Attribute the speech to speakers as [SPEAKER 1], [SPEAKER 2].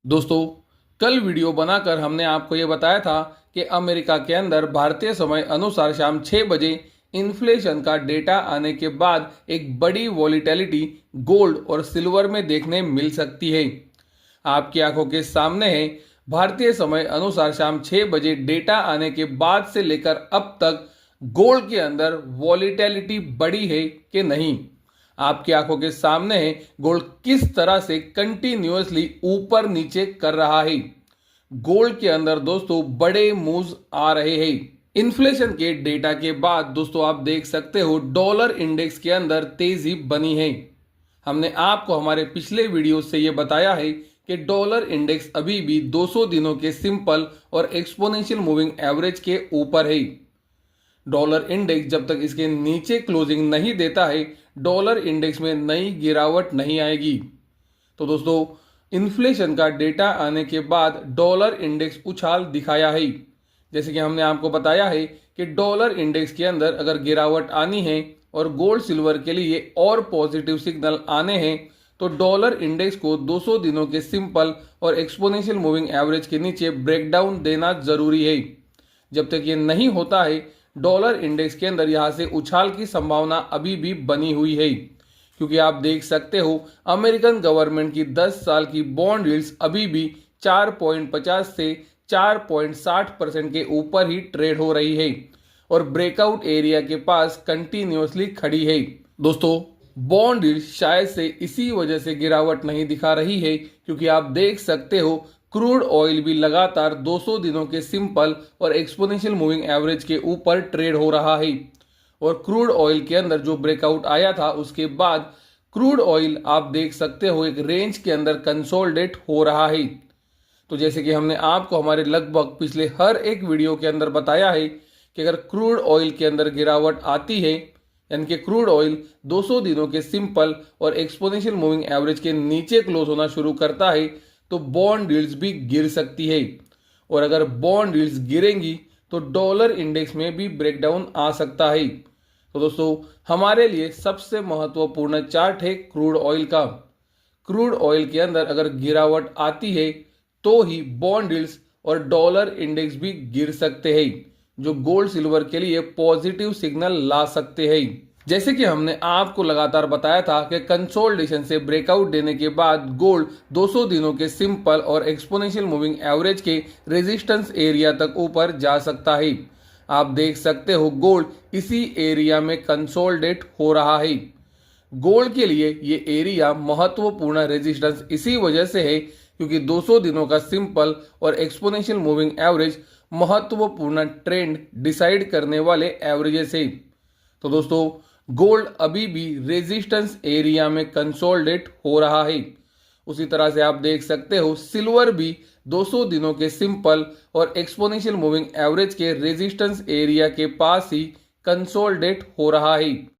[SPEAKER 1] दोस्तों, कल वीडियो बनाकर हमने आपको ये बताया था कि अमेरिका के अंदर भारतीय समय अनुसार शाम 6 बजे इन्फ्लेशन का डेटा आने के बाद एक बड़ी वॉलीटिलिटी गोल्ड और सिल्वर में देखने मिल सकती है। आपकी आंखों के सामने है, भारतीय समय अनुसार शाम 6 बजे डेटा आने के बाद से लेकर अब तक गोल्ड के अंदर वॉलीटिलिटी बढ़ी है कि नहीं। आपकी आंखों के सामने है, गोल्ड किस तरह से कंटिन्यूअसली ऊपर नीचे कर रहा है। गोल्ड के अंदर दोस्तों बड़े मूव्स आ रहे हैं। इन्फ्लेशन के डेटा के बाद दोस्तों आप देख सकते हो डॉलर इंडेक्स के अंदर तेजी बनी है। हमने आपको हमारे पिछले वीडियो से यह बताया है कि डॉलर इंडेक्स अभी भी 200 दिनों के सिंपल और एक्सपोनेंशियल मूविंग एवरेज के ऊपर है। डॉलर इंडेक्स जब तक इसके नीचे क्लोजिंग नहीं देता है, डॉलर इंडेक्स में नई गिरावट नहीं आएगी। तो दोस्तों, इन्फ्लेशन का डेटा आने के बाद डॉलर इंडेक्स उछाल दिखाया है। जैसे कि हमने आपको बताया है कि डॉलर इंडेक्स के अंदर अगर गिरावट आनी है और गोल्ड सिल्वर के लिए और पॉजिटिव सिग्नल आने हैं, तो डॉलर इंडेक्स को 200 दिनों के सिंपल और एक्सपोनेंशियल मूविंग एवरेज के नीचे ब्रेकडाउन देना जरूरी है। जब तक ये नहीं होता है, डॉलर इंडेक्स के अंदर यहां से उछाल की संभावना अभी भी बनी हुई है, क्योंकि आप देख सकते हो अमेरिकन गवर्नमेंट की 10 साल की बॉन्ड यील्ड्स अभी भी 4.50 से 4.60% के ऊपर ही ट्रेड हो रही है और ब्रेकआउट एरिया के पास कंटिन्यूअसली खड़ी है। दोस्तों, बॉन्ड यील्ड शायद से इसी वजह से गिरावट नहीं दिखा रही है, क्योंकि आप देख सकते हो क्रूड ऑयल भी लगातार 200 दिनों के सिंपल और एक्सपोनेंशियल मूविंग एवरेज के ऊपर ट्रेड हो रहा है और क्रूड ऑयल के अंदर जो ब्रेकआउट आया था उसके बाद क्रूड ऑयल आप देख सकते हो एक रेंज के अंदर कंसोलिडेट हो रहा है। तो जैसे कि हमने आपको हमारे लगभग पिछले हर एक वीडियो के अंदर बताया है कि अगर क्रूड ऑयल के अंदर गिरावट आती है, यानी कि क्रूड ऑयल 200 दिनों के सिंपल और एक्सपोनेंशियल मूविंग एवरेज के नीचे क्लोज होना शुरू करता है, तो बॉन्ड यील्ड्स भी गिर सकती है और अगर बॉन्ड यील्ड्स गिरेंगी तो डॉलर इंडेक्स में भी ब्रेकडाउन आ सकता है। तो दोस्तों, हमारे लिए सबसे महत्वपूर्ण चार्ट है क्रूड ऑयल का। क्रूड ऑयल के अंदर अगर गिरावट आती है तो ही बॉन्ड यील्ड्स और डॉलर इंडेक्स भी गिर सकते हैं, जो गोल्ड सिल्वर के लिए पॉजिटिव सिग्नल ला सकते हैं। जैसे कि हमने आपको लगातार बताया था कि कंसोलिडेशन से ब्रेकआउट देने के बाद गोल्ड 200 दिनों के सिंपल और एक्सपोनेंशियल मूविंग एवरेज के रेजिस्टेंस एरिया तक ऊपर जा सकता है। आप देख सकते हो गोल्ड इसी एरिया में कंसोलिडेट हो रहा है। गोल्ड के लिए ये एरिया महत्वपूर्ण रेजिस्टेंस इसी वजह से है क्योंकि 200 दिनों का सिंपल और एक्सपोनेंशियल मूविंग एवरेज महत्वपूर्ण ट्रेंड डिसाइड करने वाले एवरेजेस है। तो दोस्तों, गोल्ड अभी भी रेजिस्टेंस एरिया में कंसोलिडेट हो रहा है। उसी तरह से आप देख सकते हो सिल्वर भी 200 दिनों के सिंपल और एक्सपोनेंशियल मूविंग एवरेज के रेजिस्टेंस एरिया के पास ही कंसोलिडेट हो रहा है।